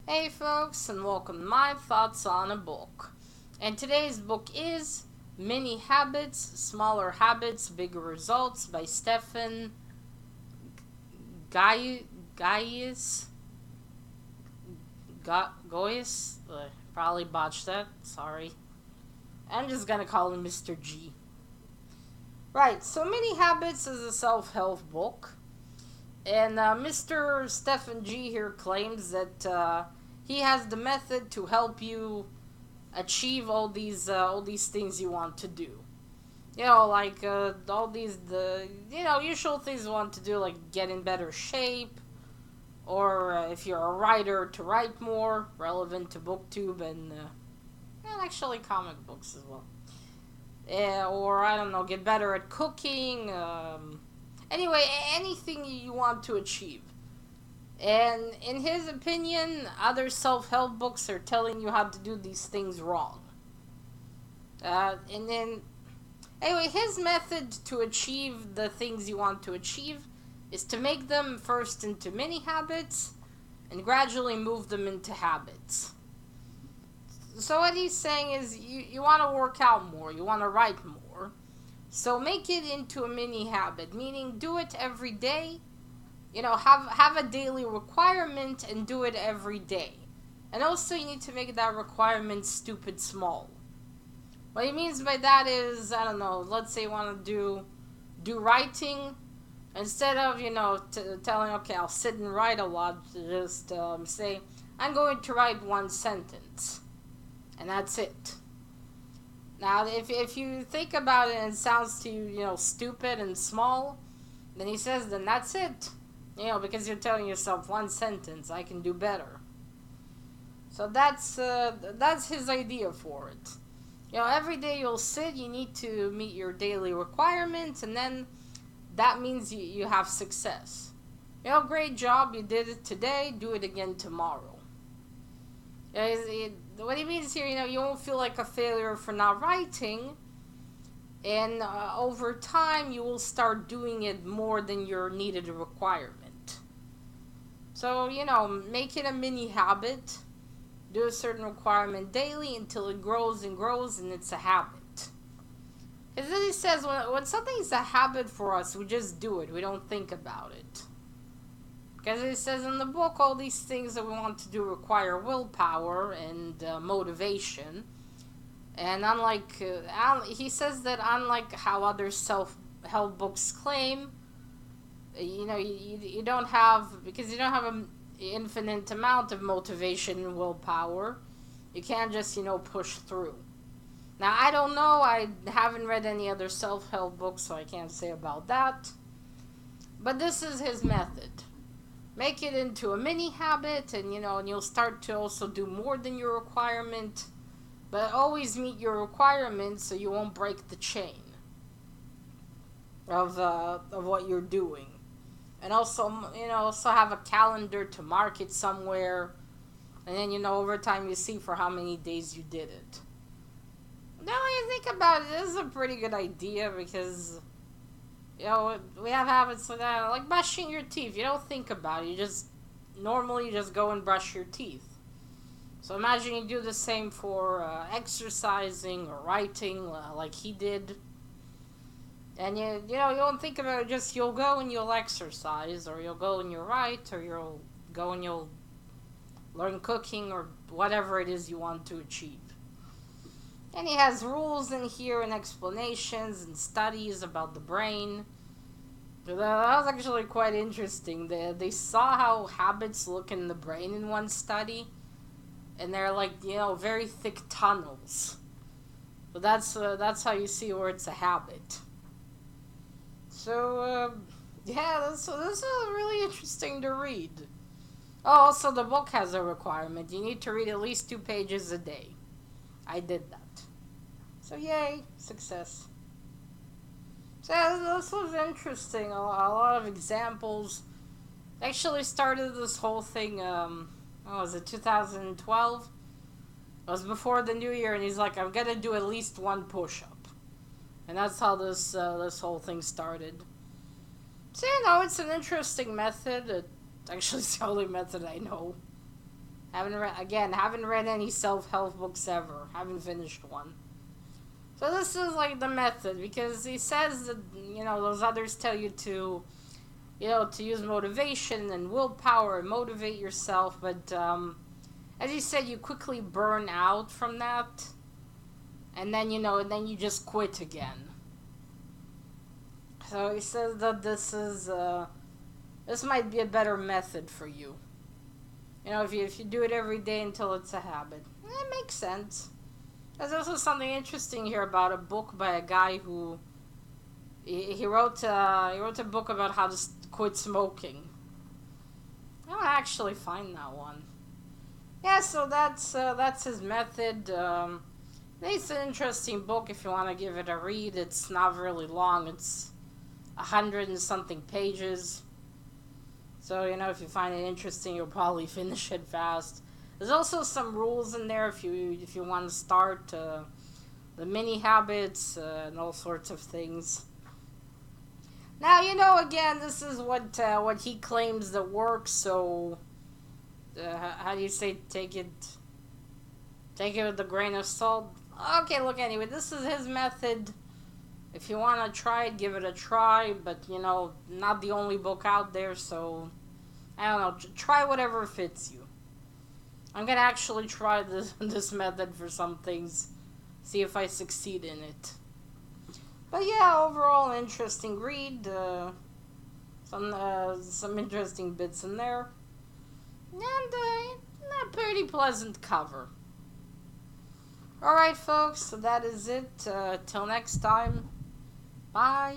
Hey folks, and welcome to my thoughts on a book. And today's book is Mini Habits, Smaller Habits, Bigger Results by Stephen Guise. Guise? Probably botched that, sorry. I'm just gonna call him Mr. G. Right, so Mini Habits is a self-help book. And Mr. Stephen G here claims that he has the method to help you achieve all these things you want to do. Like all these usual things you want to do, like get in better shape, or if you're a writer, to write more, relevant to BookTube and actually comic books as well. Or I don't know, get better at cooking. Anyway, anything you want to achieve. And in his opinion, other self-help books are telling you how to do these things wrong. And then, anyway, his method to achieve the things you want to achieve is to make them first into mini habits and gradually move them into habits. So what he's saying is you want to work out more, you want to write more. So make it into a mini habit, meaning do it every day. Have a daily requirement and do it every day. And also you need to make that requirement stupid small. What he means by that is, I don't know, let's say you want to do writing. Instead of, telling, okay, I'll sit and write a lot, just say, I'm going to write one sentence. And that's it. Now, if you think about it and it sounds to you, stupid and small, then he says, then that's it. Because you're telling yourself one sentence, I can do better. So that's his idea for it. Every day you'll sit, you need to meet your daily requirements, and then that means you have success. Great job, you did it today, do it again tomorrow. What he means here, you won't feel like a failure for not writing, and over time you will start doing it more than your needed requirement. So, make it a mini habit, do a certain requirement daily until it grows and grows and it's a habit. Because then he says, when something's a habit for us, we just do it, we don't think about it. Because it says in the book, all these things that we want to do require willpower and motivation. And he says that unlike how other self-help books claim, you don't have, because you don't have an infinite amount of motivation and willpower, you can't just, push through. Now, I don't know, I haven't read any other self-help books, so I can't say about that. But this is his method. Make it into a mini habit, and and you'll start to also do more than your requirement, but always meet your requirements so you won't break the chain of what you're doing. And also, also have a calendar to mark it somewhere, and then over time you see for how many days you did it. Now when you think about it, this is a pretty good idea because we have habits like that, like brushing your teeth. You don't think about it. You just normally just go and brush your teeth. So imagine you do the same for exercising or writing, like he did. And you don't think about it. Just you'll go and you'll exercise, or you'll go and you'll write, or you'll go and you'll learn cooking, or whatever it is you want to achieve. And he has rules in here and explanations and studies about the brain. That was actually quite interesting. They saw how habits look in the brain in one study. And they're like, very thick tunnels. So that's how you see where it's a habit. So, this is really interesting to read. Oh, also the book has a requirement. You need to read at least 2 pages a day. I did that. So yay, success. So this was interesting. A lot of examples. Actually started this whole thing, what was it, 2012? It was before the new year, and he's like, I'm gonna do at least 1 push-up. And that's how this whole thing started. So, it's an interesting method. Actually, it's the only method I know. Haven't read any self-help books ever. Haven't finished one. So this is like the method, because he says that, those others tell you to, to use motivation and willpower and motivate yourself, but as he said, you quickly burn out from that, and then, and then you just quit again. So he says that this might be a better method for you. If you do it every day until it's a habit. It makes sense. There's also something interesting here about a book by a guy who he wrote a book about how to quit smoking. I don't actually find that one. Yeah, so that's his method. It's an interesting book if you want to give it a read. It's not really long. It's 100 and something pages. So, if you find it interesting, you'll probably finish it fast. There's also some rules in there if you want to start the mini habits and all sorts of things. Now, again, this is what he claims that works, so how do you say, take it with a grain of salt? Okay, look, anyway, this is his method. If you want to try it, give it a try, but, not the only book out there, so, I don't know, try whatever fits you. I'm going to actually try this method for some things, see if I succeed in it. But yeah, overall, interesting read, some interesting bits in there, and a pretty pleasant cover. Alright, folks, so that is it. Till next time, bye.